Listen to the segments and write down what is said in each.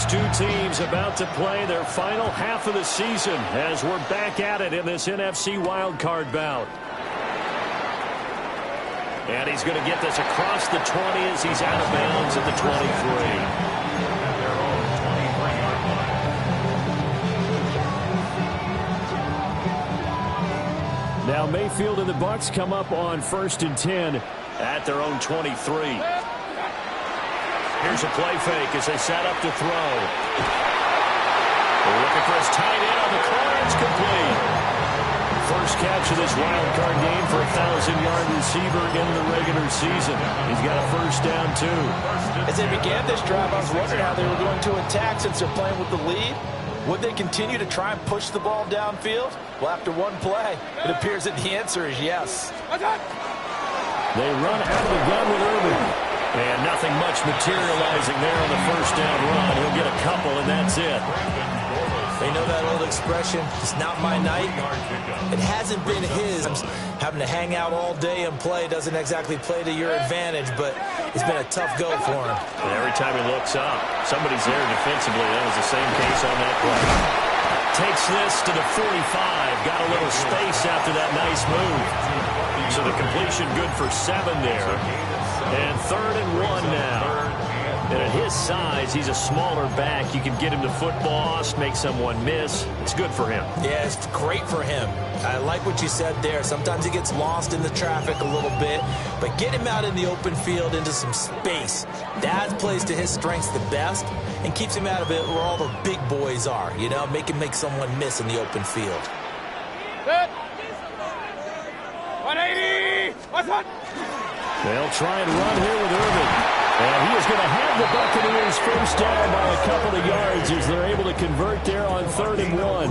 These two teams about to play their final half of the season as we're back at it in this NFC wildcard bout. And he's going to get this across the 20 as he's out of bounds at the 23. Now Mayfield and the Bucs come up on 1st and 10 at their own 23. Here's a play fake as they set up to throw. They're looking for his tight end on the corner. It's complete. First catch of this wild card game for a 1,000-yard receiver in the regular season. He's got a first down, too. As they began this drive, I was wondering how they were going to attack since they're playing with the lead. Would they continue to try and push the ball downfield? Well, after one play, it appears that the answer is yes. They run out of the gun with Irvin. And nothing much materializing there on the first down run. He'll get a couple, and that's it. They know that old expression, it's not my night. It hasn't been his. Having to hang out all day and play doesn't exactly play to your advantage, but it's been a tough go for him. And every time he looks up, somebody's there defensively. That was the same case on that play. Takes this to the 45. Got a little space after that nice move. So the completion good for 7 there. And 3rd and 1 now. And at his size, he's a smaller back. You can get him to football, make someone miss. It's good for him. Yeah, it's great for him. I like what you said there. Sometimes he gets lost in the traffic a little bit, but get him out in the open field into some space. That plays to his strengths the best and keeps him out of it where all the big boys are, you know, make someone miss in the open field. Good. 180. What's up? They'll try and run here with Irvin. And he is going to have the Buccaneers first down by a couple of yards as they're able to convert there on 3rd and 1.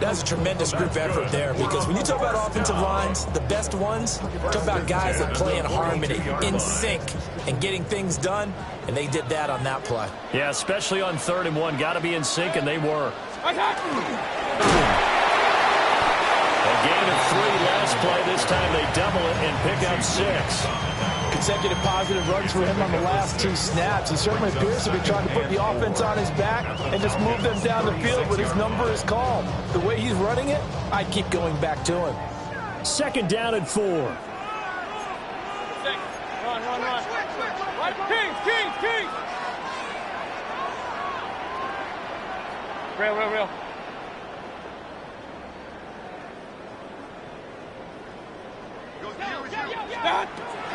That's a tremendous group effort there, because when you talk about offensive lines, the best ones, talk about guys that play in harmony, in sync, and getting things done, and they did that on that play. Yeah, especially on 3rd and 1. Got to be in sync, and they were. A gain of 3 last play. This time they double it and pick up 6. Consecutive positive runs for him on the last 2 snaps. He certainly appears to be trying to put the offense on his back and just move them down the field when his number is called. The way he's running it, I'd keep going back to him. 2nd down and 4. Run. Kings. Real.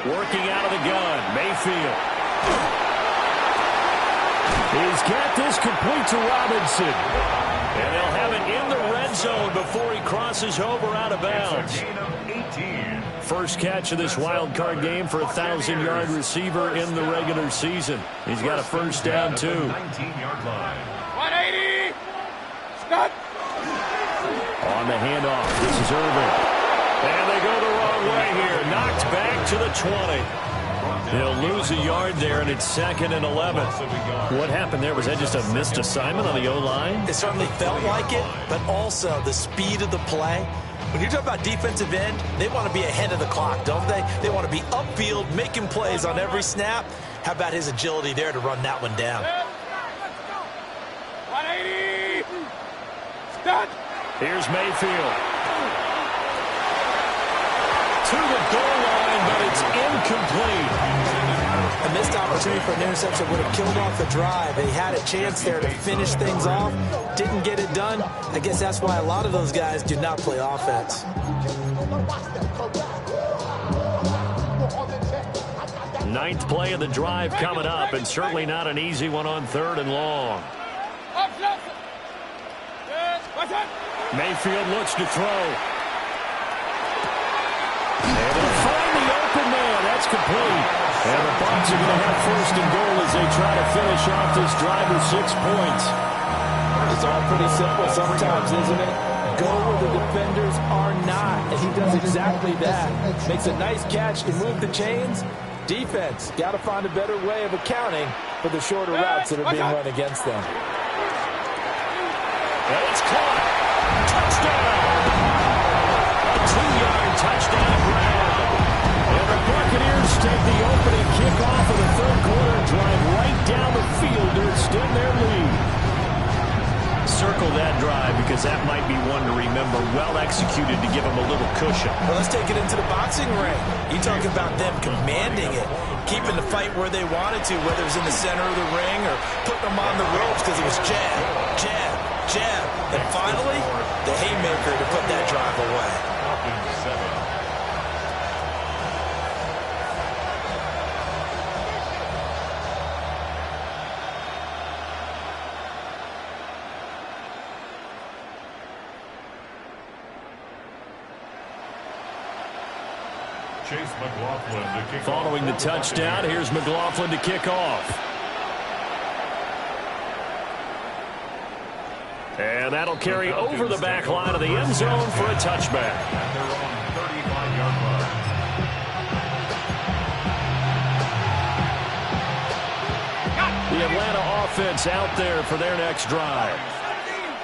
Working out of the gun, Mayfield. He's got this complete to Robinson. And they'll have it in the red zone before he crosses over out of bounds. First catch of this wild card game for a 1,000-yard receiver in the regular season. He's got a first down, too. 180. Stop. On the handoff, this is Irvin. And they go the wrong way here. Knocked back to the 20. He'll lose a yard there, and it's 2nd and 11. What happened there? Was that just a missed assignment on the O-line? It certainly felt like it, but also the speed of the play. When you talk about defensive end, they want to be ahead of the clock, don't they? They want to be upfield, making plays on every snap. How about his agility there to run that one down? 180. Start. Here's Mayfield. To the goal line, but it's incomplete. A missed opportunity for an interception would have killed off the drive. They had a chance there to finish things off. Didn't get it done. I guess that's why a lot of those guys do not play offense. Ninth play of the drive coming up, and certainly not an easy one on 3rd and long. Mayfield looks to throw. And they'll find the open man. That's complete. And the Bucs are going to have 1st and goal as they try to finish off this drive with 6 points. It's all pretty simple sometimes, isn't it? Go where the defenders are not. And he does exactly that. Makes a nice catch to move the chains. Defense, got to find a better way of accounting for the shorter routes that are being run against them. And it's caught. Touchdown. A 2-yard touchdown grab. And the Buccaneers take the opening kickoff of the 3rd quarter and drive right down the field to extend their lead. circle that drive because that might be one to remember. Well executed to give them a little cushion. Well, let's take it into the boxing ring. You talk about them commanding it, keeping the fight where they wanted to, whether it was in the center of the ring or putting them on the ropes because it was jab, jab, jab. And finally, the haymaker to put that drive away. Following the touchdown, here's McLaughlin to kick off. And that'll carry over the back line of the end zone for a touchback. The Atlanta offense out there for their next drive.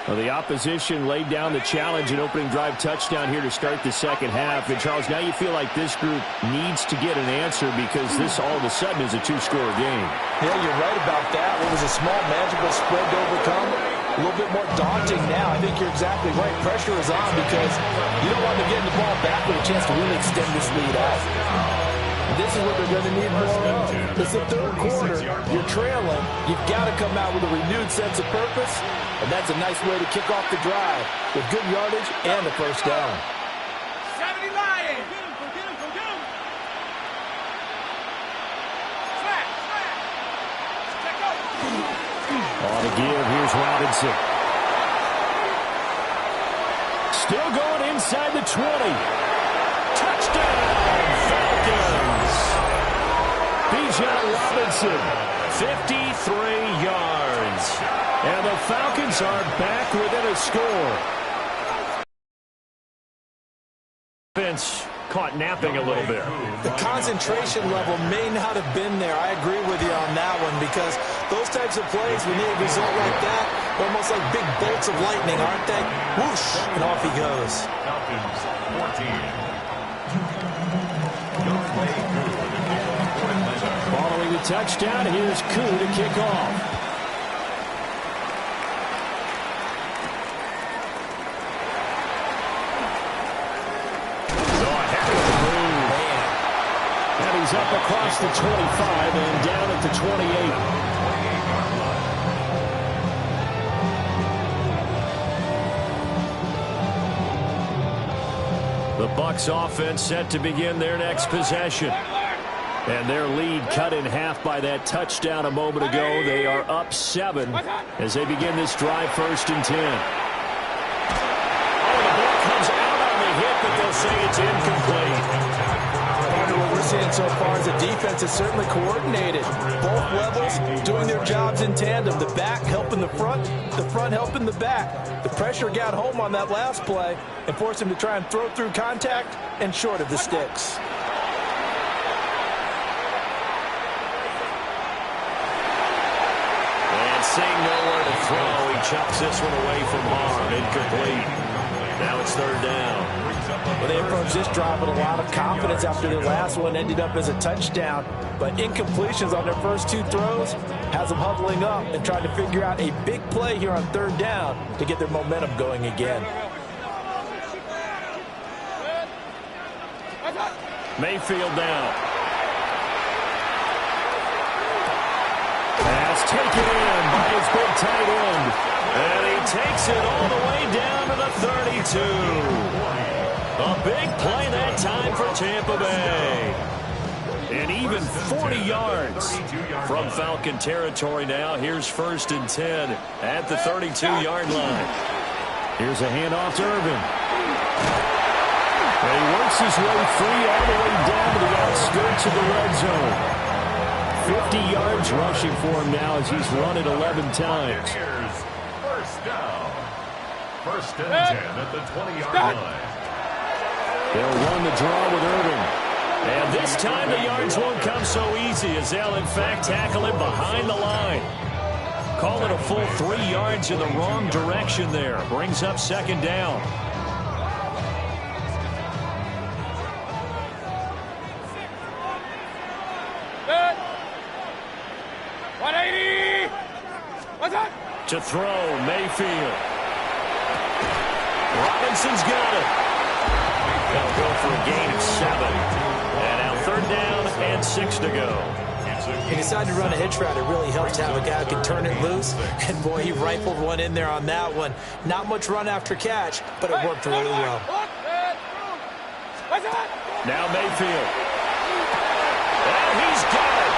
Well, the opposition laid down the challenge and opening drive touchdown here to start the second half. And, Charles, now you feel like this group needs to get an answer because this all of a sudden is a two-score game. Yeah, you're right about that. It was a small, manageable spread to overcome. A little bit more daunting now. I think you're exactly right. Pressure is on because you don't want them getting the ball back with a chance to really extend this lead out. This is what they're going to need more of. It's the third quarter. You're trailing. You've got to come out with a renewed sense of purpose, and that's a nice way to kick off the drive with good yardage and a first down. 70 Lions! Go get him, go get him! Smack, smack! Check out! On the give, here's Robinson. Still going inside the 20. Touchdown, Falcons! Bijan Robinson, 53 yards. And the Falcons are back within a score. Offense caught napping a little bit. The concentration level may not have been there. I agree with you on that one because those types of plays, when they result like that, they're almost like big bolts of lightning, aren't they? Whoosh, and off he goes. Falcons 14. Following the touchdown, here's Koo to kick off. And he's up across the 25 and down at the 28. The Bucs offense set to begin their next possession. And their lead cut in half by that touchdown a moment ago. They are up 7 as they begin this drive, 1st and 10. Oh, the ball comes out on the hit, but they'll say it's incomplete. What we're seeing so far is the defense is certainly coordinated. Both levels doing their jobs in tandem. The back helping the front helping the back. The pressure got home on that last play and forced him to try and throw through contact and short of the sticks. And seeing nowhere to throw, he chucks this one away from harm. Incomplete. Now it's 3rd down. Well, they approached this drive with a lot of confidence after their last one ended up as a touchdown. But incompletions on their first 2 throws has them huddling up and trying to figure out a big play here on 3rd down to get their momentum going again. Mayfield down. Pass taken in by his big tight end. And he takes it all the way down to the 32. A big play that time for Tampa Bay. And even 40 yards from Falcon territory now. Here's 1st and 10 at the 32-yard line. Here's a handoff to Irvin. And he works his way free all the way down to the outskirts of the red zone. 50 yards rushing for him now as he's run it 11 times. First down. 1st and 10 at the 20-yard line. They'll run the draw with Irvin. And this time the yards won't come so easy as they'll, in fact, tackle him behind the line. Call it a full 3 yards in the wrong direction there. Brings up 2nd down. To throw, Mayfield. Robinson's got it. They'll go for a gain of 7. And now 3rd down and 6 to go. He decided to run a hitch route. It really helps to have a guy who can turn it loose. And, boy, he rifled one in there on that one. Not much run after catch, but it worked really well. Now Mayfield. And he's got it.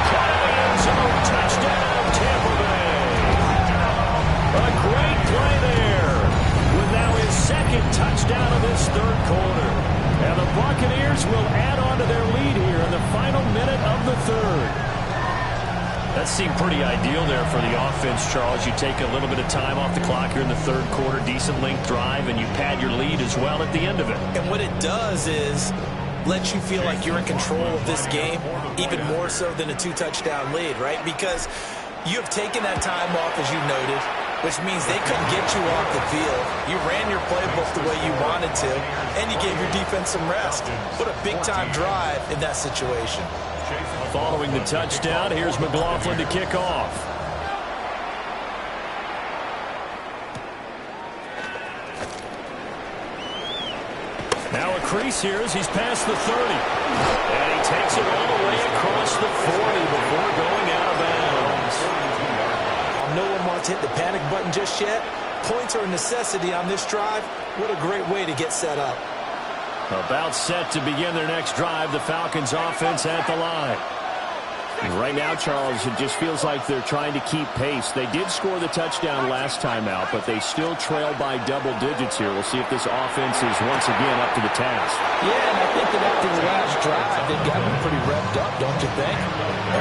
Caught in the end zone. Touchdown, Tampa Bay. A great play there. With now his 2nd touchdown of this 3rd quarter. And the Buccaneers will add on to their lead here in the final minute of the 3rd. That seemed pretty ideal there for the offense, Charles. You take a little bit of time off the clock here in the 3rd quarter, decent length drive, and you pad your lead as well at the end of it. And what it does is let you feel like you're in control of this game, even more so than a 2-touchdown lead, right? Because you have taken that time off, as you noted, which means they couldn't get you off the field. You ran your playbook the way you wanted to, and you gave your defense some rest. What a big-time drive in that situation. Following the touchdown, here's McLaughlin to kick off. Now a crease here as he's past the 30. And he takes it all the way across the 40 before going out of bounds. No one wants to hit the panic button just yet. Points are a necessity on this drive. What a great way to get set up. About set to begin their next drive, the Falcons offense at the line. Right now, Charles, it just feels like they're trying to keep pace. They did score the touchdown last time out, but they still trail by double digits here. We'll see if this offense is once again up to the task. Yeah, and I think that after the last drive, they've got them pretty revved up, don't you think?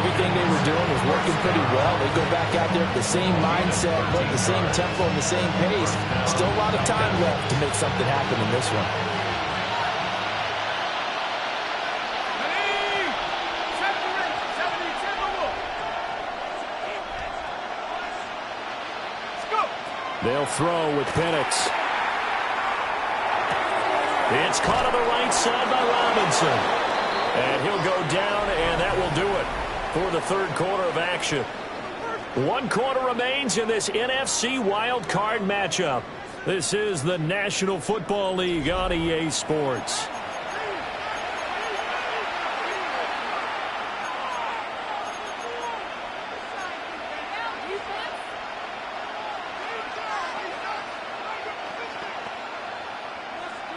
Everything they were doing was working pretty well. They go back out there with the same mindset, but the same tempo and the same pace. Still a lot of time left to make something happen in this one. They'll throw with Penix. It's caught on the right side by Robinson. And he'll go down, and that will do it for the 3rd quarter of action. 1 quarter remains in this NFC Wild Card matchup. This is the National Football League on EA Sports.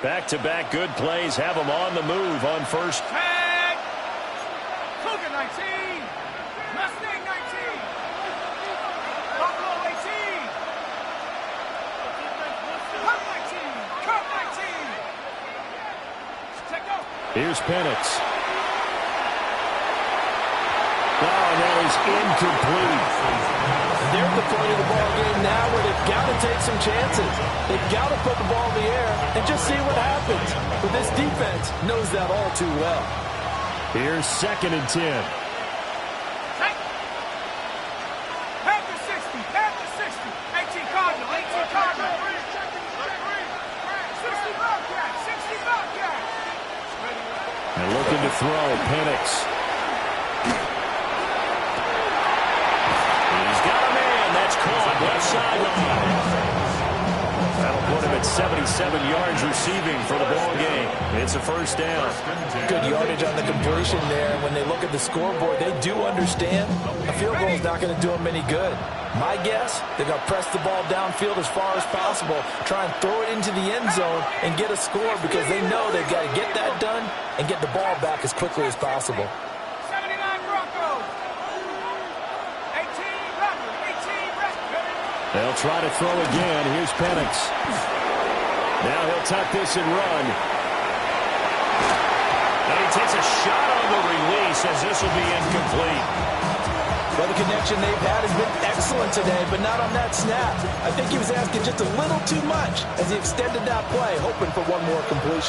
Back-to-back good plays have them on the move on first. Tag! Cougar 19! Mustang 19! Buffalo 18! Cup 19! Cup 19! Check out! Here's Penix. Oh, that is incomplete. They're at the point of the ball game now where they've got to take some chances. They've got to put the ball in the air and just see what happens. But this defense knows that all too well. Here's 2nd and 10. Half to 60, half to 60. 18 Cardinal, 18 Cardinal. 60 Bobcat, 60 Bobcat. And looking to throw, Penix. He's got a man. That's caught left sideline. That'll put him at 77 yards receiving for the ball game. It's a 1st down. Good yardage on the completion there. When they look at the scoreboard, they do understand a field goal is not going to do them any good. My guess, they're going to press the ball downfield as far as possible, try and throw it into the end zone and get a score because they know they've got to get that done and get the ball back as quickly as possible. 79 Broncos. 18 Raptors, 18 Raptors. They'll try to throw again. Here's Penix. Now he'll tuck this and run. And he takes a shot on the release as this will be incomplete. Well, the connection they've had has been excellent today, but not on that snap. I think he was asking just a little too much as he extended that play, hoping for one more completion.